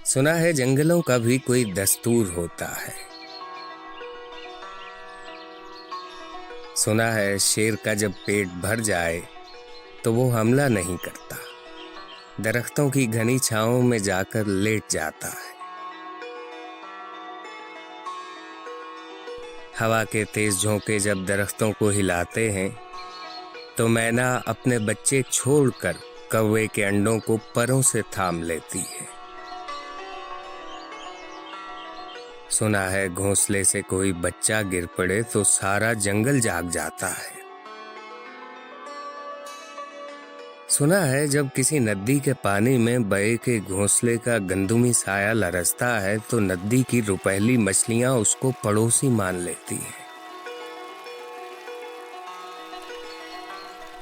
सुना है जंगलों का भी कोई दस्तूर होता है। सुना है शेर का जब पेट भर जाए तो वो हमला नहीं करता, दरख्तों की घनी छांवों में जाकर लेट जाता है। हवा के तेज झोंके जब दरख्तों को हिलाते हैं तो मैना अपने बच्चे छोड़कर कौवे के अंडों को परों से थाम लेती है। सुना है घोंसले से कोई बच्चा गिर पड़े तो सारा जंगल जाग जाता है। सुना है जब किसी नदी के पानी में बए के घोंसले का गंदुमी साया लरसता है तो नदी की रुपहली मछलियां उसको पड़ोसी मान लेती हैं।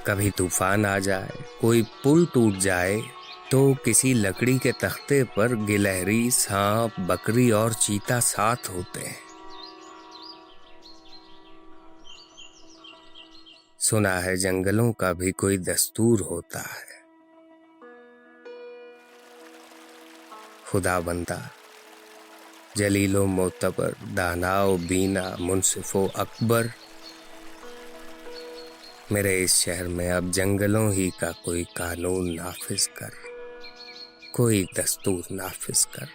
कभी तूफान आ जाए, कोई पुल टूट जाए तो किसी लकड़ी के तख्ते पर गिलहरी, सांप, बकरी और चीता साथ होते हैं। सुना है जंगलों का भी कोई दस्तूर होता है। खुदा बंदा, जलीलो मोतबर, दानाओ बीना, मुंसिफो अकबर, मेरे इस शहर में अब जंगलों ही का कोई कानून नाफिज कर, कोई दस्तूर नाफिज कर।